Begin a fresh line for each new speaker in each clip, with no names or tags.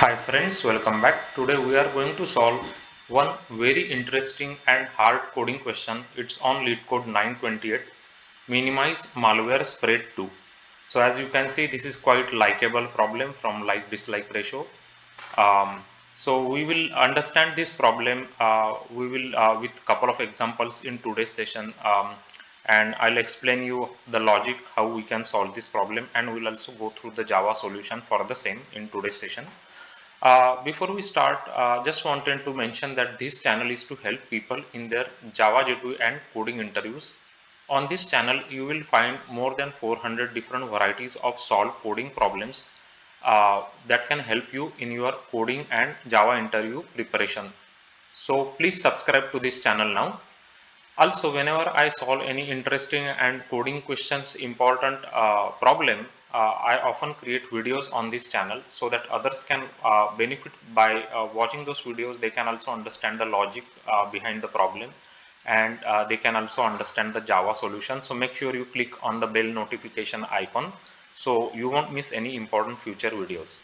Hi friends, welcome back. Today we are going to solve one very interesting and hard coding question. It's on Leetcode 928, minimize malware spread to. So as you can see, this is quite likable problem from like dislike ratio. So we will understand this problem. We will with couple of examples in today's session, and I'll explain you the logic how we can solve this problem, and we'll also go through the Java solution for the same in today's session. Before we start, just wanted to mention that this channel is to help people in their Java J2 and coding interviews. On this channel, you will find more than 400 different varieties of solved coding problems that can help you in your coding and Java interview preparation. So please subscribe to this channel now. Also, whenever I solve any interesting and coding questions important problem, I often create videos on this channel so that others can benefit by watching those videos. They can also understand the logic behind the problem, and they can also understand the Java solution. So make sure you click on the bell notification icon so you won't miss any important future videos.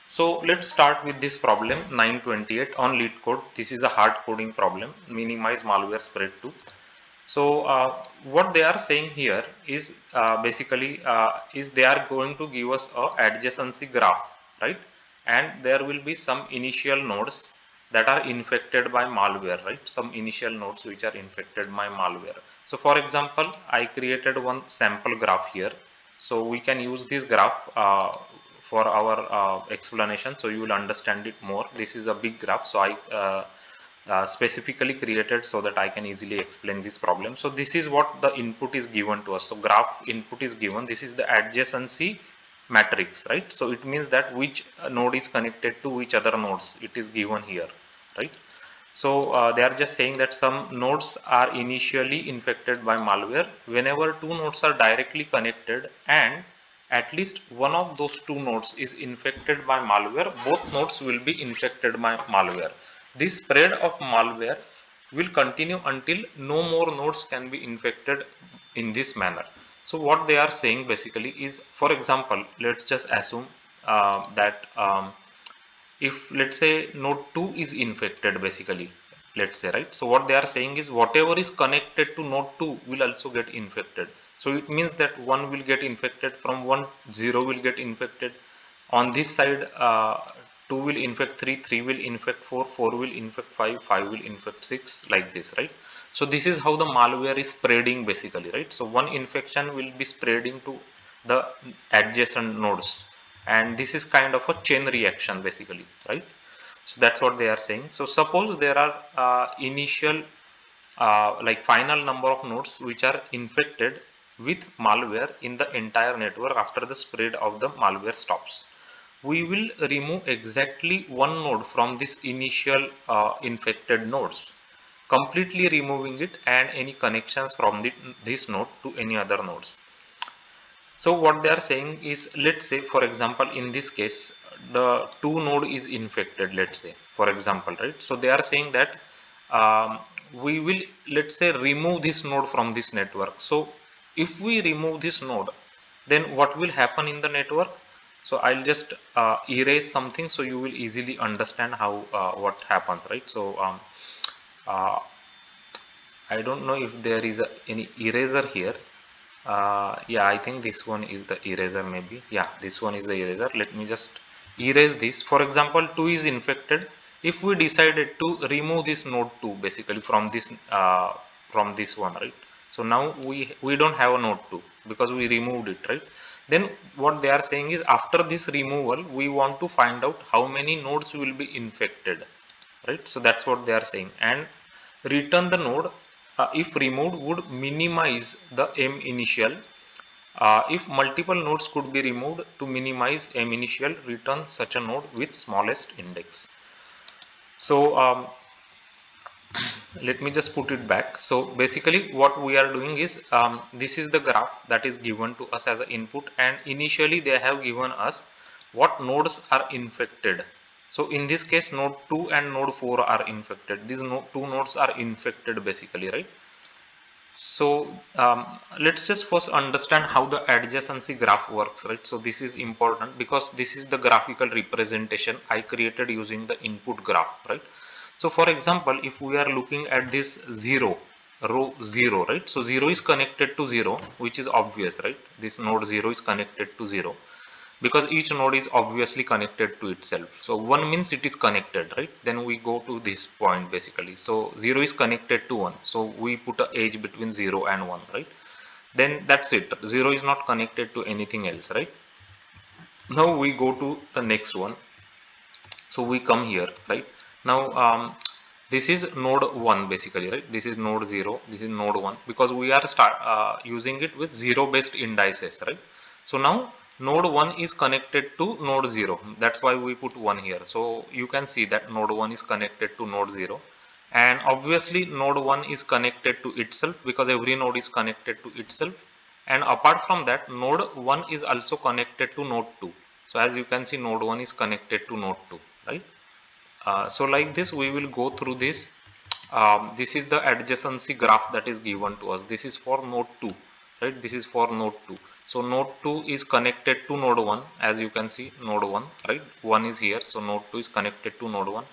So let's start with this problem 928 on Leetcode. This is a hard coding problem, minimize malware spread to. So what they are saying here is basically is they are going to give us a adjacency graph, right? And there will be some initial nodes that are infected by malware, right? Some initial nodes which are infected by malware. So for example, I created one sample graph here. So we can use this graph for our explanation, so you will understand it more. This is a big graph, so I specifically created so that I can easily explain this problem. So this is what the input is given to us. So graph input is given. This is the adjacency matrix, right? So it means that which node is connected to which other nodes. It is given here, right? So they are just saying that some nodes are initially infected by malware. Whenever two nodes are directly connected and at least one of those two nodes is infected by malware, both nodes will be infected by malware. This spread of malware will continue until no more nodes can be infected in this manner. So what they are saying basically is, for example, let's just assume that if let's say node 2 is infected basically, let's say, right? So what they are saying is whatever is connected to node 2 will also get infected. So it means that 1 will get infected from 1, 0 will get infected. On this side, 2 will infect 3, 3 will infect 4, 4 will infect 5, 5 will infect 6, like this, right? So this is how the malware is spreading basically, right? So one infection will be spreading to the adjacent nodes, and this is kind of a chain reaction basically, right? So that's what they are saying. So suppose there are initial like final number of nodes which are infected with malware in the entire network. After the spread of the malware stops, we will remove exactly one node from this initial infected nodes, completely removing it and any connections from this node to any other nodes. So what they are saying is, let's say for example in this case the two node is infected, let's say for example, right? So they are saying that we will, let's say, remove this node from this network. So if we remove this node, then what will happen in the network? So I'll just erase something so you will easily understand how what happens, right? So uh, I don't know if there is any eraser here. Yeah, I think this one is the eraser maybe. Yeah, this one is the eraser. Let me just erase this. For example, 2 is infected. If we decided to remove this node 2 basically from this one, right? So now we don't have a node 2 because we removed it, right? Then what they are saying is, after this removal we want to find out how many nodes will be infected, right? So that's what they are saying, and return the node if removed would minimize the m initial. If multiple nodes could be removed, to minimize m initial, return such a node with smallest index. So let me just put it back. So basically what we are doing is, this is the graph that is given to us as an input, and initially they have given us what nodes are infected. So in this case node 2 and node 4 are infected. These two nodes are infected basically, right? So let's just first understand how the adjacency graph works, right? So this is important because this is the graphical representation I created using the input graph, right? So for example, if we are looking at this 0, row 0, right? So 0 is connected to 0, which is obvious, right? This node 0 is connected to 0 because each node is obviously connected to itself. So 1 means it is connected, right? Then we go to this point basically. So 0 is connected to 1. So we put a edge between 0 and 1, right? Then that's it. 0 is not connected to anything else, right? Now we go to the next one. So we come here, right? Now this is node 1 basically, right? This is node 0, this is node 1 because we are using it with 0 based indices, right? So now node 1 is connected to node 0, that's why we put 1 here. So you can see that node 1 is connected to node 0, and obviously node 1 is connected to itself because every node is connected to itself, and apart from that node 1 is also connected to node 2. So as you can see, node 1 is connected to node 2, right? So like this we will go through this. This is the adjacency graph that is given to us. This is for node 2, right? This is for node 2. So node 2 is connected to node 1, as you can see, node 1, right? 1 is here, so node 2 is connected to node 1.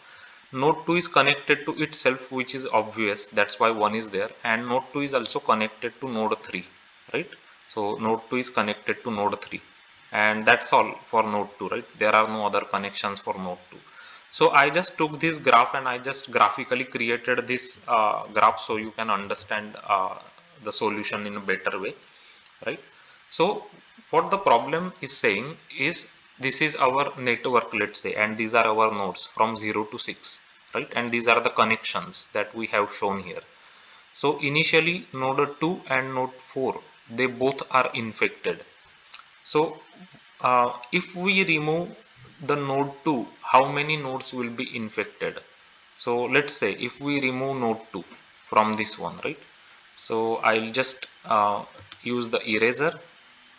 Node 2 is connected to itself, which is obvious, that's why 1 is there, and node 2 is also connected to node 3, right? So node 2 is connected to node 3, and that's all for node 2, right? There are no other connections for node 2. So I just took this graph and I just graphically created this graph so you can understand the solution in a better way, right? So what the problem is saying is, this is our network, let's say, and these are our nodes from 0 to 6, right? And these are the connections that we have shown here. So initially node 2 and node 4, they both are infected. So if we remove the node 2, how many nodes will be infected? So let's say if we remove node 2 from this one, right? So I'll just use the eraser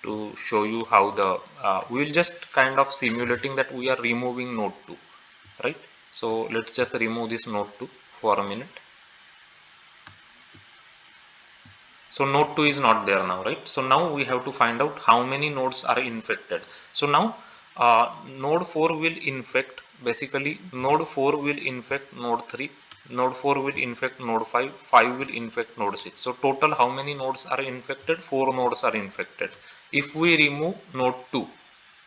to show you how the we'll just kind of simulating that we are removing node 2, right? So let's just remove this node 2 for a minute. So node 2 is not there now, right? So now we have to find out how many nodes are infected. So now node 4 will infect, basically node 4 will infect node 3, node 4 will infect node 5, 5 will infect node 6. So total how many nodes are infected? 4 nodes are infected. If we remove node 2,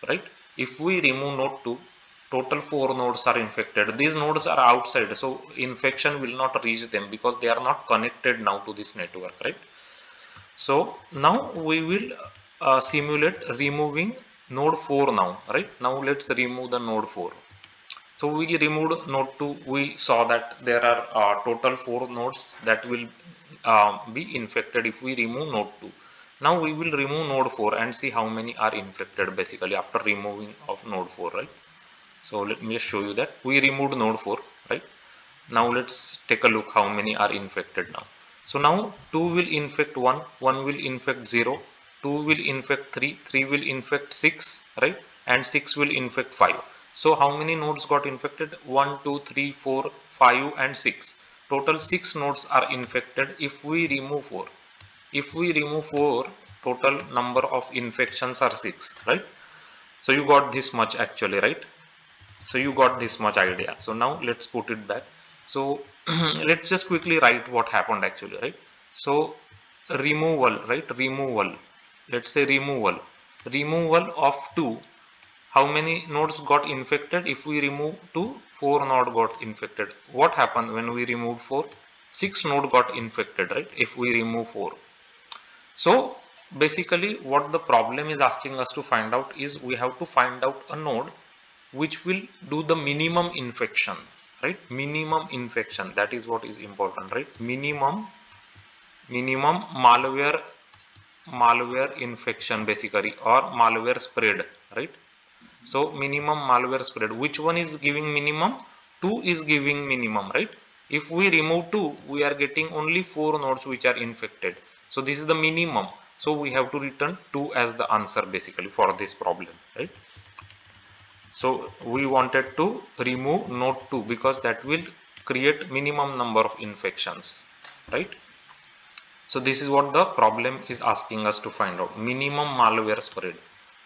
right? If we remove node 2, total 4 nodes are infected. These nodes are outside, so infection will not reach them because they are not connected now to this network, right? So now we will simulate removing node 4 now, right? Now let's remove the node 4. So we removed node 2. We saw that there are total 4 nodes that will be infected if we remove node 2. Now we will remove node 4 and see how many are infected basically after removing of node 4, right? So let me show you that we removed node 4, right? Now let's take a look how many are infected now. So now 2 will infect 1, 1 will infect 0, 2 will infect 3, 3 will infect 6, right? And 6 will infect 5. So how many nodes got infected? 1, 2, 3, 4, 5 and 6. Total 6 nodes are infected if we remove 4. If we remove 4, total number of infections are 6, right? So you got this much actually, right? So you got this much idea. So now let's put it back. So let's just quickly write what happened actually, right? So removal, right? Removal, let's say removal of 2. How many nodes got infected? If we remove 2, 4 node got infected. What happened when we remove 4? 6 node got infected, right? If we remove 4. So basically what the problem is asking us to find out is, we have to find out a node which will do the minimum infection, right? Minimum infection, that is what is important, right? Minimum malware infection basically, or malware spread, right? So minimum malware spread, which one is giving minimum? 2 is giving minimum, right? If we remove 2, we are getting only 4 nodes which are infected. So this is the minimum, so we have to return 2 as the answer basically for this problem, right? So we wanted to remove node 2 because that will create minimum number of infections, right? So this is what the problem is asking us to find out, minimum malware spread,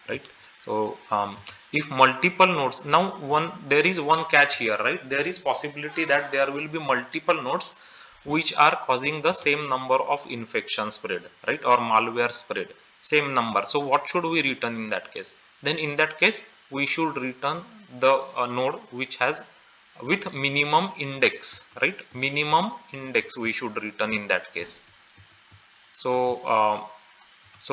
right? So if multiple nodes, now there is one catch here, right? There is possibility that there will be multiple nodes which are causing the same number of infection spread, right? Or malware spread, same number. So what should we return in that case? Then in that case, we should return the node which has with minimum index, right? Minimum index we should return in that case. So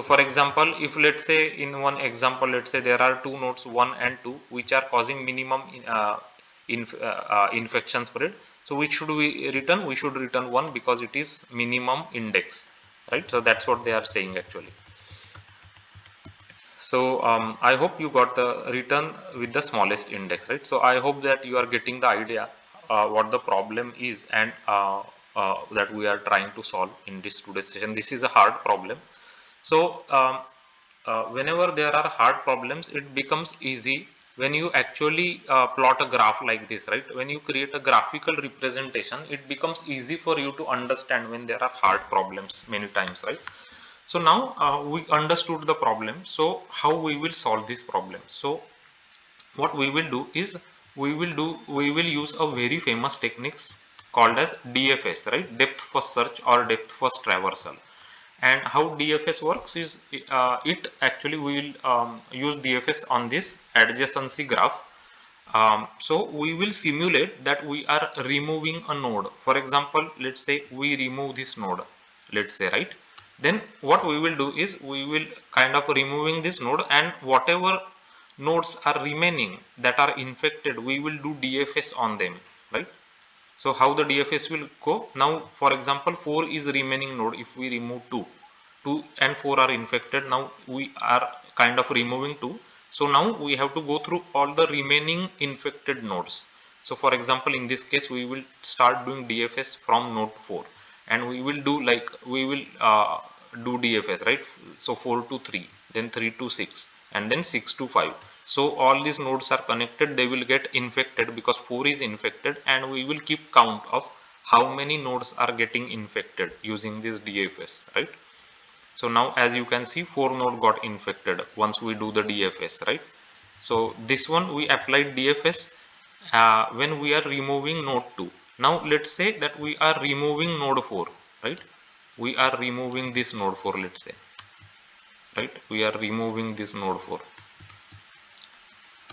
for example, if let's say in one example, let's say there are two nodes 1 and 2 which are causing minimum infection spread. So which should we return? We should return 1 because it is minimum index, right? So that's what they are saying actually. So I hope you got the return with the smallest index, right? So I hope that you are getting the idea what the problem is, and that we are trying to solve in this today's session. This is a hard problem. So whenever there are hard problems, it becomes easy when you actually plot a graph like this, right? When you create a graphical representation, it becomes easy for you to understand when there are hard problems many times, right? So now we understood the problem. So how we will solve this problem? So what we will do is we will use a very famous techniques called as DFS, right? Depth first search or depth first traversal. And how DFS works is it actually we will use DFS on this adjacency graph. So we will simulate that we are removing a node. For example, let's say we remove this node, let's say, right? Then what we will do is we will kind of removing this node, and whatever nodes are remaining that are infected, we will do DFS on them, right? So how the DFS will go? Now, for example, 4 is the remaining node. If we remove 2 and 4 are infected. Now we are kind of removing 2. So now we have to go through all the remaining infected nodes. So for example, in this case, we will start doing DFS from node 4, and we will do like we will do DFS, right? So 4 to 3, then 3 to 6, and then 6 to 5. So all these nodes are connected, they will get infected because 4 is infected, and we will keep count of how many nodes are getting infected using this DFS, right? So now as you can see, 4 node got infected once we do the DFS, right? So this one we applied DFS when we are removing node 2. Now let's say that we are removing node 4, right? We are removing this node 4, let's say, right? We are removing this node 4.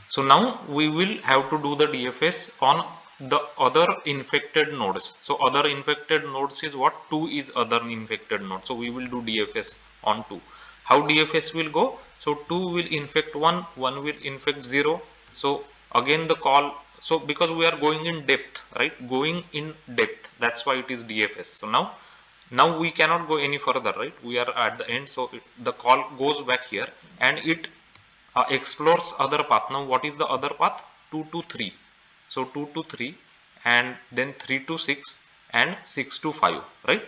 So now we will have to do the DFS on the other infected nodes. So other infected nodes is what? 2 is other infected node. So we will do DFS on 2. How DFS will go? So 2 will infect 1, 1 will infect 0. So again the call, so because we are going in depth, right? Going in depth. That's why it is DFS. So now we cannot go any further, right? We are at the end. So the call goes back here, and it explores other path. Now what is the other path? 2 to 3. So 2 to 3, and then 3 to 6, and 6 to 5, right?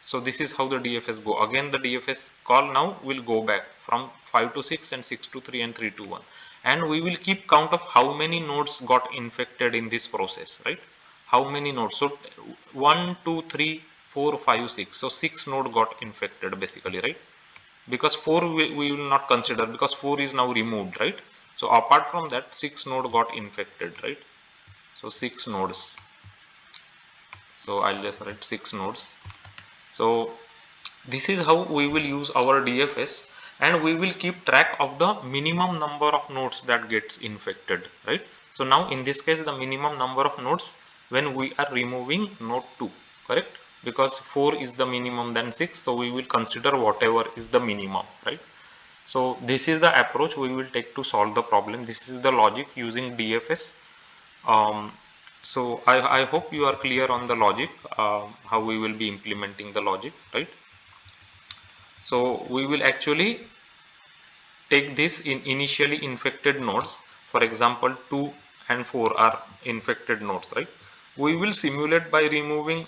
So this is how the DFS go. Again the DFS call now will go back from 5 to 6 and 6 to 3 and 3 to 1, and we will keep count of how many nodes got infected in this process, right? How many nodes? So 1 2 3 4 5 6. So 6 node got infected basically, right? Because 4 we will not consider because 4 is now removed, right? So apart from that, 6 node got infected, right? So 6 nodes. So I'll just write 6 nodes. So this is how we will use our DFS, and we will keep track of the minimum number of nodes that gets infected, right? So now in this case, the minimum number of nodes when we are removing node 2, correct? Because 4 is the minimum than 6, so we will consider whatever is the minimum, right? So this is the approach we will take to solve the problem. This is the logic using DFS. So I hope you are clear on the logic, how we will be implementing the logic, right? So we will actually take this in initially infected nodes. For example, 2 and 4 are infected nodes, right? We will simulate by removing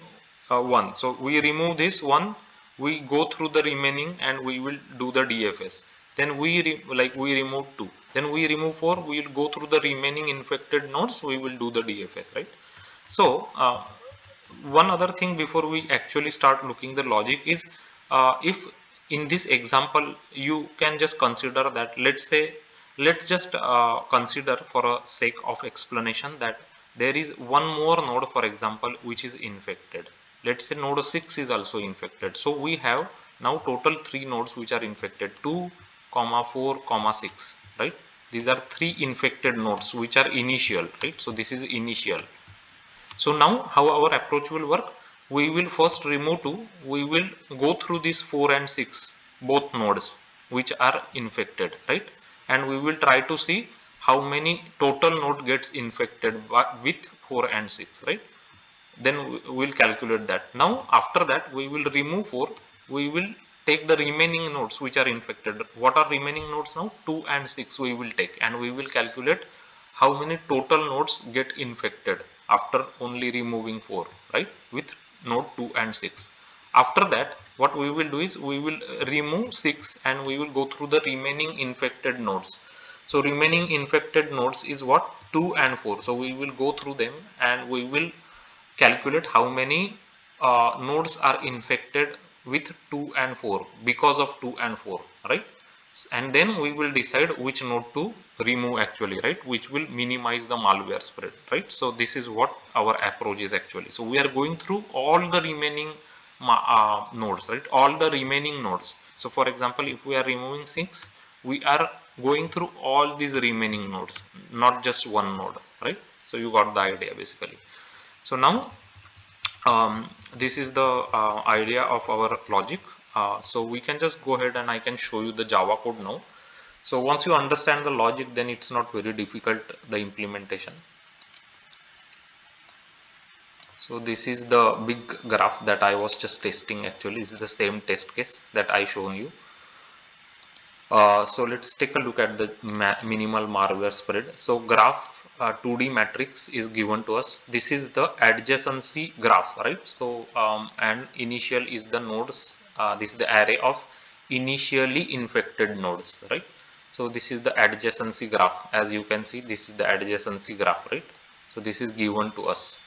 1. So we remove this 1, we go through the remaining, and we will do the DFS. Then we remove 2, then we remove 4, we will go through the remaining infected nodes, we will do the DFS, right? So one other thing before we actually start looking the logic is if in this example you can just consider that, let's just consider for a sake of explanation that there is one more node, for example, which is infected. Let's say node 6 is also infected. So we have now total 3 nodes which are infected, 2, 4, 6, right? These are 3 infected nodes which are initial, right? So this is initial. So now how our approach will work? We will first remove 2. We will go through these 4 and 6 both nodes which are infected, right? And we will try to see how many total node gets infected with 4 and 6, right? Then we will calculate that. Now after that we will remove 4. We will take the remaining nodes which are infected. What are remaining nodes now? 2 and 6 we will take, and we will calculate how many total nodes get infected after only removing 4, right, with node 2 and 6. After that what we will do is we will remove 6 and we will go through the remaining infected nodes. So remaining infected nodes is what? 2 and 4. So we will go through them and we will calculate how many nodes are infected with 2 and 4 because of 2 and 4, right? And then we will decide which node to remove actually, right, which will minimize the malware spread, right? So this is what our approach is actually. So we are going through all the remaining nodes, right, all the remaining nodes. So for example, if we are removing 6, we are going through all these remaining nodes, not just one node, right? So you got the idea basically. So now this is the idea of our logic. So we can just go ahead and I can show you the Java code now. So once you understand the logic, then it's not very difficult, the implementation. So this is the big graph that I was just testing actually. This is the same test case that I shown you. So let's take a look at the minimal malware spread. So graph 2D matrix is given to us. This is the adjacency graph, right? So and initial is the nodes. This is the array of initially infected nodes, right? So this is the adjacency graph. As you can see, this is the adjacency graph, right? So this is given to us.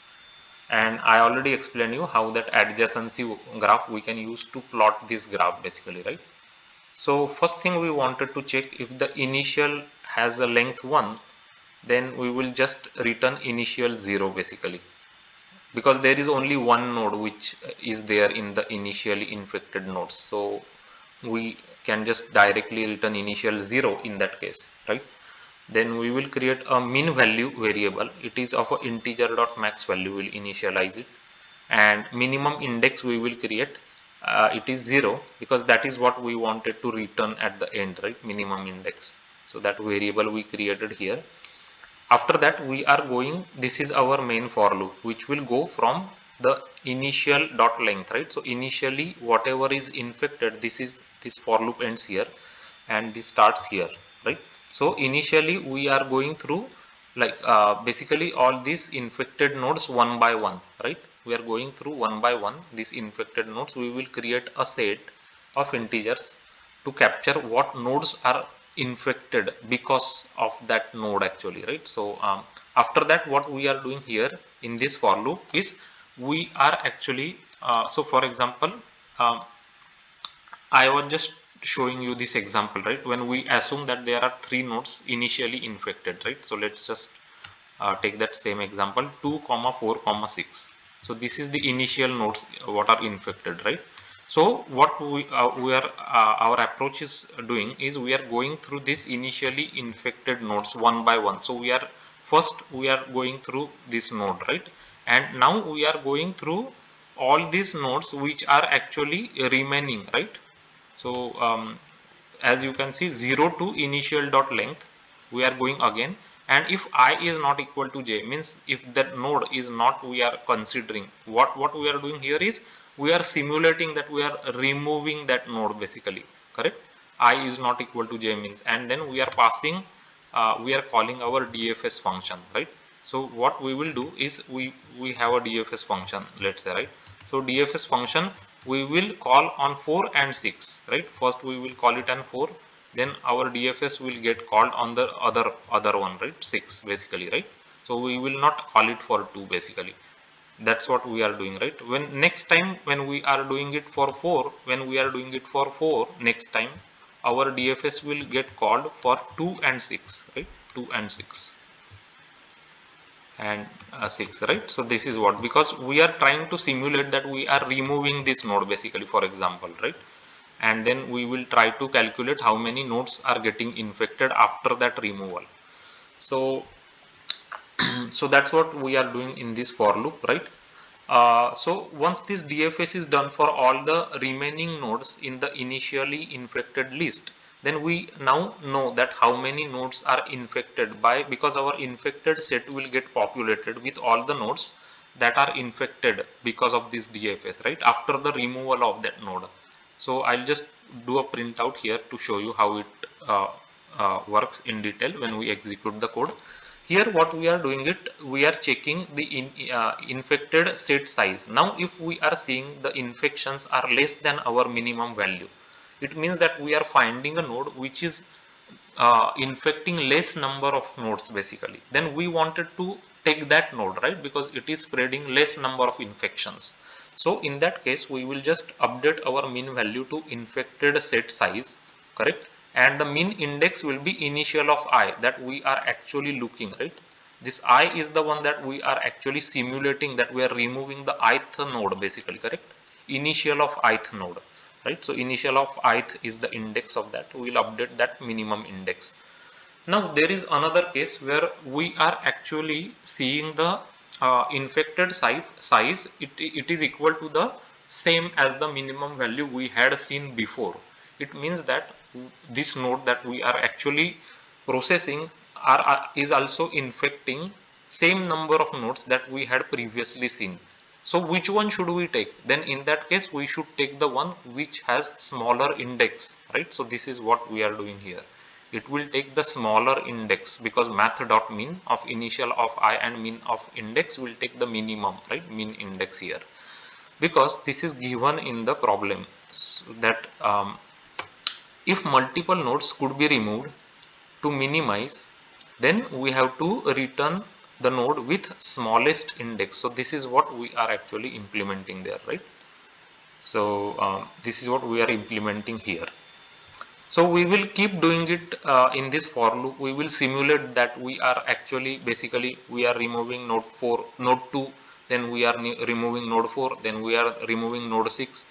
And I already explained you how that adjacency graph we can use to plot this graph basically, right? So first thing we wanted to check, if the initial has a length 1, then we will just return initial 0 basically, because there is only one node which is there in the initially infected nodes. So we can just directly return initial 0 in that case, right? Then we will create a min value variable. It is of a integer dot max value, will initialize it, and minimum index we will create. It is 0 because that is what we wanted to return at the end, right? Minimum index. So that variable we created here. After that we are going, this is our main for loop which will go from the initial dot length, right? So initially whatever is infected, this for loop ends here and this starts here, right? So initially we are going through like basically all these infected nodes one by one, right? We are going through one by one these infected nodes. We will create a set of integers to capture what nodes are infected because of that node actually, right? So after that what we are doing here in this for loop is we are actually so for example, I was just showing you this example, right? When we assume that there are 3 nodes initially infected, right? So let's just take that same example, 2, 4, 6. So this is the initial nodes what are infected, right? So what we are our approach is doing is we are going through this initially infected nodes one by one. So we are going through this node, right? And now we are going through all these nodes which are actually remaining, right? So as you can see, 0 to initial dot length we are going again, and if I is not equal to j, means if that node is not, we are considering what we are doing here is we are simulating that we are removing that node basically, correct? I is not equal to j means, and then we are passing we are calling our dfs function, right? So what we will do is we have a dfs function, let's say, right? So dfs function we will call on 4 and 6, right? First we will call it on 4, then our dfs will get called on the other one, right? 6 basically, right? So we will not call it for 2 basically. That's what we are doing, right? When next time when we are doing it for 4, when we are doing it for 4 next time, our DFS will get called for 2 and 6, right? 2 and 6 and 6, right? So this is what, because we are trying to simulate that we are removing this node basically, for example, right? And then we will try to calculate how many nodes are getting infected after that removal. So so that's what we are doing in this for loop, right? So once this DFS is done for all the remaining nodes in the initially infected list, then we now know that how many nodes are infected by, because our infected set will get populated with all the nodes that are infected because of this DFS, right? After the removal of that node. So I'll just do a printout here to show you how it works in detail when we execute the code. Here what we are doing it, we are checking the infected set size. Now if we are seeing the infections are less than our minimum value, it means that we are finding a node which is infecting less number of nodes basically. Then we wanted to take that node, right? Because it is spreading less number of infections. So in that case we will just update our mean value to infected set size, correct? And the mean index will be initial of I that we are actually looking, right? This I is the one that we are actually simulating, that we are removing the ith node basically, correct? Initial of ith node, right? So initial of ith is the index of that. We will update that minimum index. Now there is another case where we are actually seeing the infected size. It is equal to the same as the minimum value we had seen before. It means that this node that we are actually processing is also infecting same number of nodes that we had previously seen. So which one should we take? Then in that case we should take the one which has smaller index, right? So this is what we are doing here. It will take the smaller index, because math.mean of initial of I and mean of index will take the minimum, right? Mean index here, because this is given in the problem. So that if multiple nodes could be removed to minimize, then we have to return the node with smallest index. So this is what we are actually implementing there, right? So this is what we are implementing here. So we will keep doing it in this for loop. We will simulate that we are actually basically we are removing node 4, node 2, then we are removing node 4, then we are removing node 6,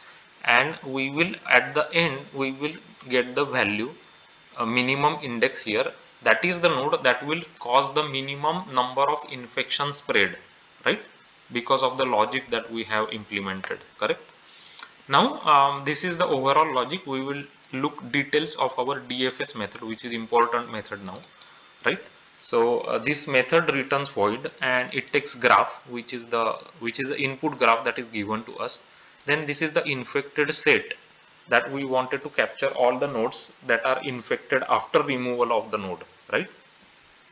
and we will at the end we will get the value minimum index here. That is the node that will cause the minimum number of infection spread, right? Because of the logic that we have implemented, correct? Now this is the overall logic. We will look details of our DFS method, which is important method now, right? So this method returns void and it takes graph, which is the input graph that is given to us. Then this is the infected set that we wanted to capture all the nodes that are infected after removal of the node, right?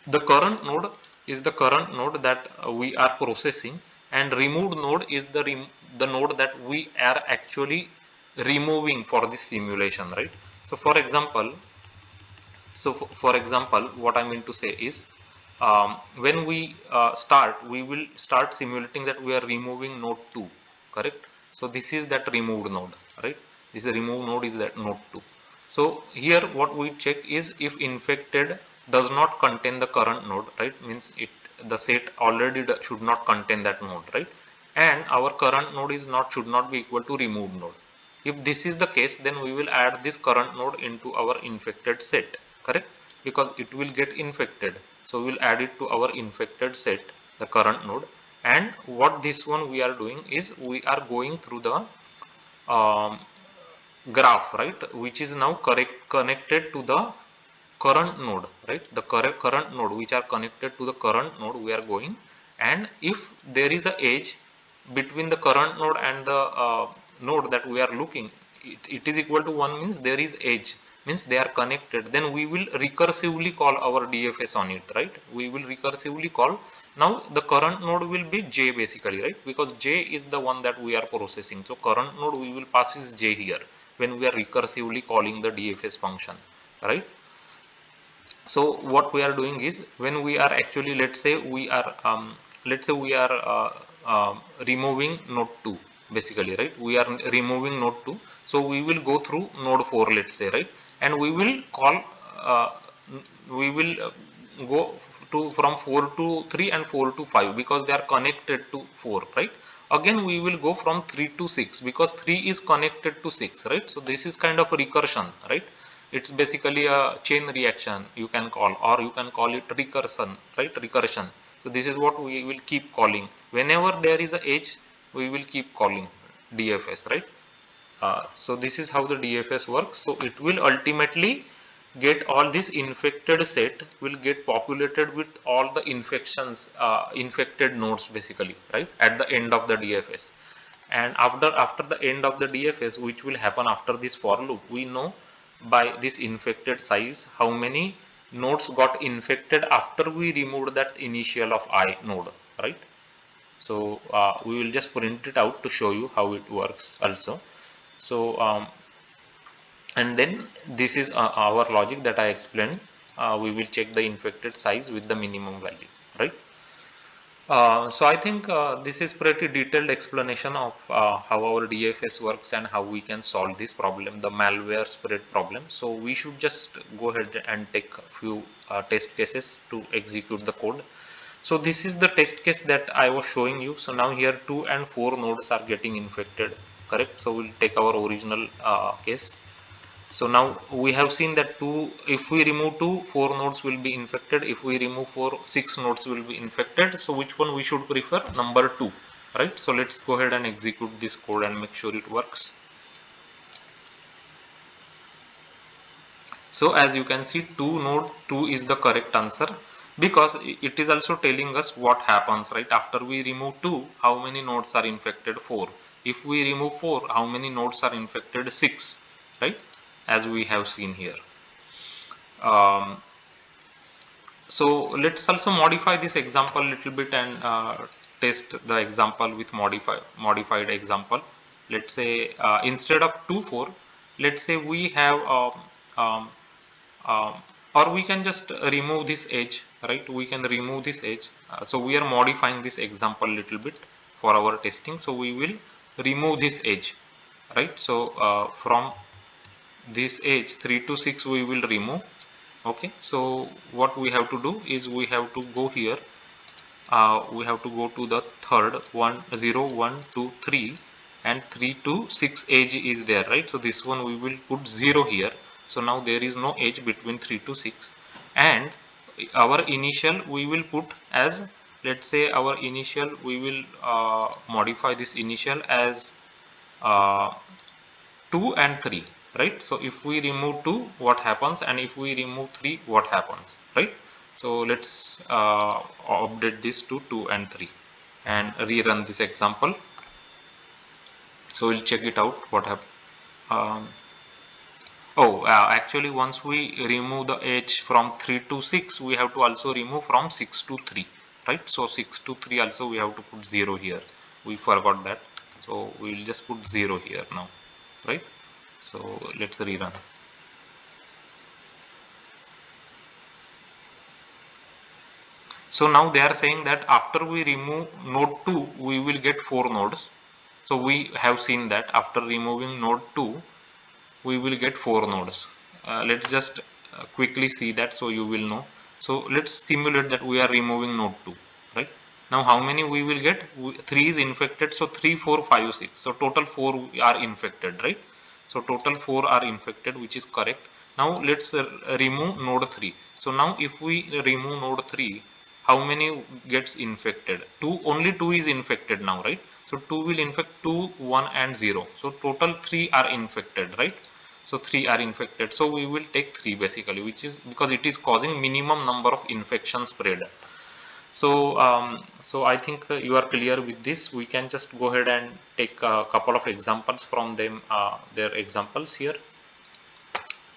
The current node is the current node that we are processing, and removed node is the node that we are actually removing for this simulation, right? So for example, what I mean to say is, when we we will start simulating that we are removing node 2, correct? So this is that removed node, right? This removed node is that node 2. So here what we check is if infected does not contain the current node, right? Means the set already should not contain that node, right? And our current node is should not be equal to removed node. If this is the case, then we will add this current node into our infected set, correct? Because it will get infected. So we will add it to our infected set, the current node. And what this one we are doing is we are going through the um, graph, right? Which is now connected to the current node, right? The current node which are connected to the current node we are going. And if there is a edge between the current node and the node that we are looking, it is equal to 1, means there is edge, means they are connected, then we will recursively call our DFS on it, right? We will recursively call. Now the current node will be J basically, right? Because J is the one that we are processing. So current node we will pass is J here when we are recursively calling the DFS function, right? So what we are doing is, when we are actually, let's say we are removing node 2 basically, right? We are removing node 2, so we will go through node 4, let's say, right? And we will call uh, we will go to from 4 to 3 and 4 to 5 because they are connected to 4, right? Again we will go from 3 to 6 because 3 is connected to 6, right? So this is kind of a recursion, right? It's basically a chain reaction, you can call, or you can call it recursion, right? Recursion. So this is what we will keep calling whenever there is a edge. We will keep calling DFS, right? So this is how the DFS works. So it will ultimately get all this infected set will get populated with all the infected nodes basically, right, at the end of the DFS. And after the end of the DFS, which will happen after this for loop, we know by this infected size how many nodes got infected after we removed that initial of I node, right? So we will just print it out to show you how it works also. So and then this is our logic that I explained. We will check the infected size with the minimum value, right? So I think this is pretty detailed explanation of how our DFS works and how we can solve this problem, the malware spread problem. So we should just go ahead and take a few test cases to execute the code. So this is the test case that I was showing you. So now here 2 and 4 nodes are getting infected, correct? So we'll take our original case. So now we have seen that 2, if we remove 2, 4 nodes will be infected. If we remove 4, 6 nodes will be infected. So which one we should prefer? Number 2, right? So let's go ahead and execute this code and make sure it works. So as you can see, 2 is the correct answer, because it is also telling us what happens, right? After we remove 2, how many nodes are infected? 4. If we remove 4, how many nodes are infected? 6, right? As we have seen here. So let's also modify this example a little bit and test the example with modified example. Let's say instead of 2 4, let's say we have um, um, or we can just remove this edge, right? We can remove this edge. So we are modifying this example a little bit for our testing. So we will remove this edge, right? So from this edge 3 to 6 we will remove. Okay, so what we have to do is we have to go here, we have to go to the third 1 0 1 2 3, and 3 to 6 edge is there, right? So this one we will put 0 here. So now there is no edge between 3 to 6, and our initial we will put as, let's say our initial we will modify this initial as uh, 2 and 3, right? So if we remove 2, what happens, and if we remove 3, what happens, right? So let's update this to 2 and 3 and rerun this example. So we'll check it out what happened. Actually once we remove the edge from 3 to 6, we have to also remove from 6 to 3, right? So 6 to 3 also we have to put 0 here. We forgot that, so we will just put 0 here now, right? So let's rerun. So now they are saying that after we remove node 2, we will get 4 nodes. So we have seen that after removing node 2, we will get 4 nodes. Let's just quickly see that so you will know. So let's simulate that we are removing node 2, right? Now how many we will get? 3 is infected, so 3 4 5 6. So total 4 are infected, right? So total 4 are infected, which is correct. Now let's remove node 3. So now if we remove node 3, how many gets infected? 2, only 2 is infected now, right? So 2 will infect 2, 1 and 0. So total 3 are infected, right? So 3 are infected. So we will take 3 basically, which is because it is causing minimum number of infection spread. So so I think you are clear with this. We can just go ahead and take a couple of examples from them, their examples here.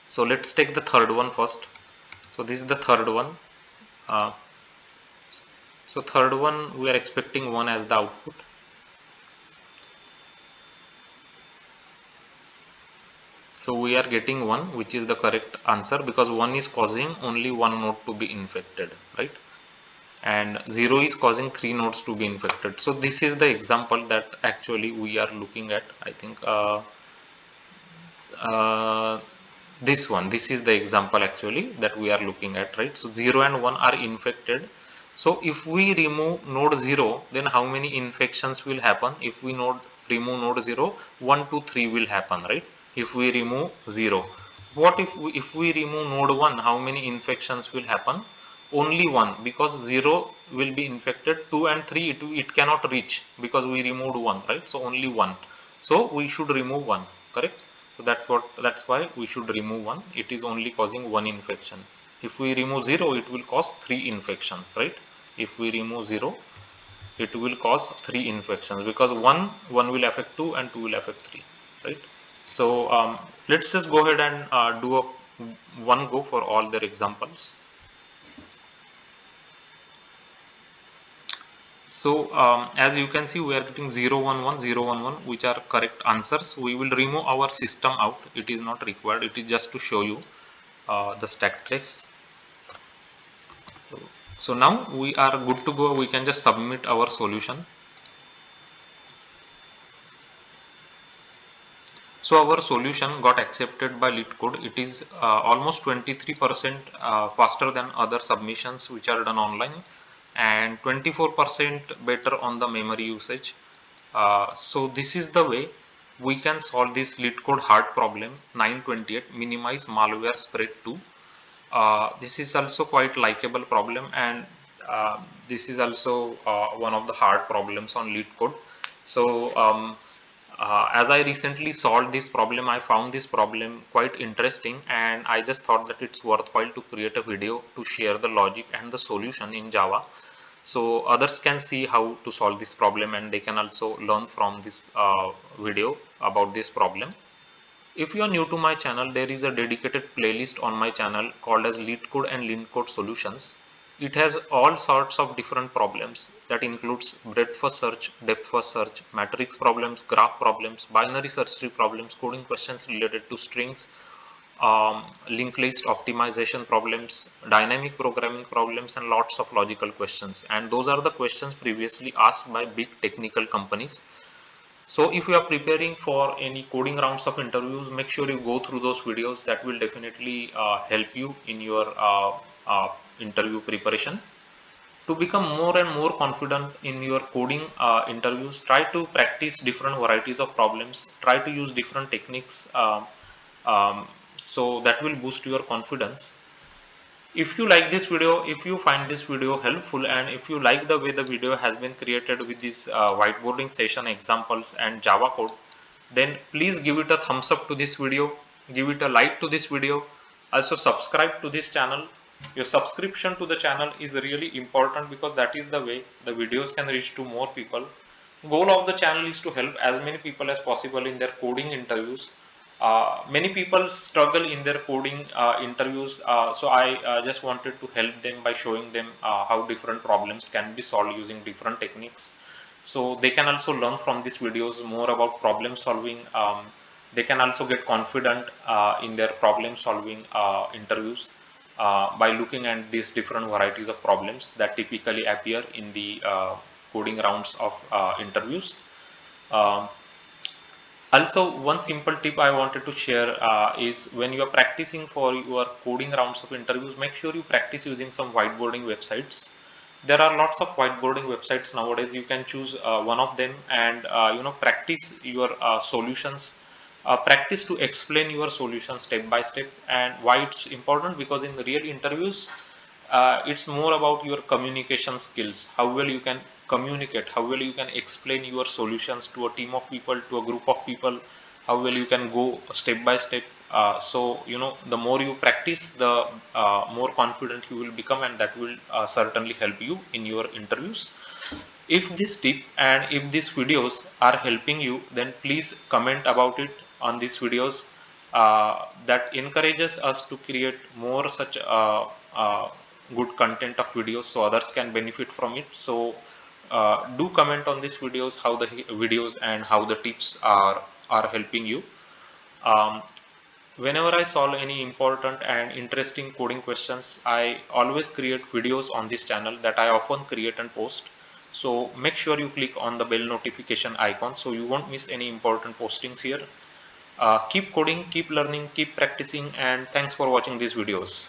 So let's take the third one first. So this is the third one. Uh, so third one we are expecting 1 as the output. So we are getting 1, which is the correct answer, because 1 is causing only one node to be infected, right? and 0 is causing 3 nodes to be infected. So this is the example that actually we are looking at. I think uh, this is the example actually that we are looking at, right? So 0 and 1 are infected. So if we remove node 0, then how many infections will happen? If we remove node 0, 1 to 3 will happen, right? If we remove 0, what if we remove node 1, how many infections will happen? Only 1, because 0 will be infected. 2 and 3 it cannot reach because we removed 1, right? So only 1, so we should remove 1, correct? So that's why we should remove 1. It is only causing 1 infection. If we remove 0, it will cause 3 infections, right? If we remove 0, it will cause 3 infections, because 1 will affect 2 and 2 will affect 3, right? So let's just go ahead and do a one go for all their examples. So as you can see, we are getting 0, 1, 1, 0, 1, 1, which are correct answers. We will remove our system out. It is not required. It is just to show you the stack trace. So now we are good to go. We can just submit our solution. So our solution got accepted by Leetcode. It is almost 23% faster than other submissions which are done online, and 24% better on the memory usage. So this is the way we can solve this Leetcode hard problem 928, minimize malware spread to. This is also quite likable problem, and this is also one of the hard problems on Leetcode. So as I recently solved this problem, I found this problem quite interesting, and I just thought that it's worthwhile to create a video to share the logic and the solution in Java, so others can see how to solve this problem, and they can also learn from this video about this problem. If you are new to my channel, there is a dedicated playlist on my channel called as Leetcode and Leetcode Solutions. It has all sorts of different problems that includes breadth first search, depth first search, matrix problems, graph problems, binary search tree problems, coding questions related to strings, linked list optimization problems, dynamic programming problems, and lots of logical questions. And those are the questions previously asked by big technical companies. So if you are preparing for any coding rounds of interviews, make sure you go through those videos. That will definitely help you in your interview preparation. To become more and more confident in your coding interviews, try to practice different varieties of problems. Try to use different techniques, um, so that will boost your confidence. If you like this video, if you find this video helpful, and if you like the way the video has been created with these whiteboarding session examples and Java code, then please give it a thumbs up to this video, give it a like to this video, also subscribe to this channel. Your subscription to the channel is really important, because that is the way the videos can reach to more people. Goal of the channel is to help as many people as possible in their coding interviews. Many people struggle in their coding interviews, so I just wanted to help them by showing them how different problems can be solved using different techniques. So they can also learn from these videos more about problem solving. They can also get confident in their problem solving interviews by looking at these different varieties of problems that typically appear in the coding rounds of interviews. Um, Also, one simple tip I wanted to share is, when you are practicing for your coding rounds of interviews, make sure you practice using some whiteboarding websites. There are lots of whiteboarding websites nowadays. You can choose one of them, and practice your solutions. Practice to explain your solution step by step. And why it's important? Because in the real interviews, it's more about your communication skills, how well you can communicate, how well you can explain your solutions to a team of people, to a group of people, how well you can go step by step. So the more you practice, the more confident you will become, and that will certainly help you in your interviews. If this tip and if these videos are helping you, then please comment about it on these videos. That encourages us to create more such good content of videos, so others can benefit from it. So do comment on these videos how the videos and how the tips are helping you. um, Whenever I solve any important and interesting coding questions, I always create videos on this channel that I often create and post. So make sure you click on the bell notification icon so you won't miss any important postings here. Keep coding, keep learning, keep practicing, and thanks for watching these videos.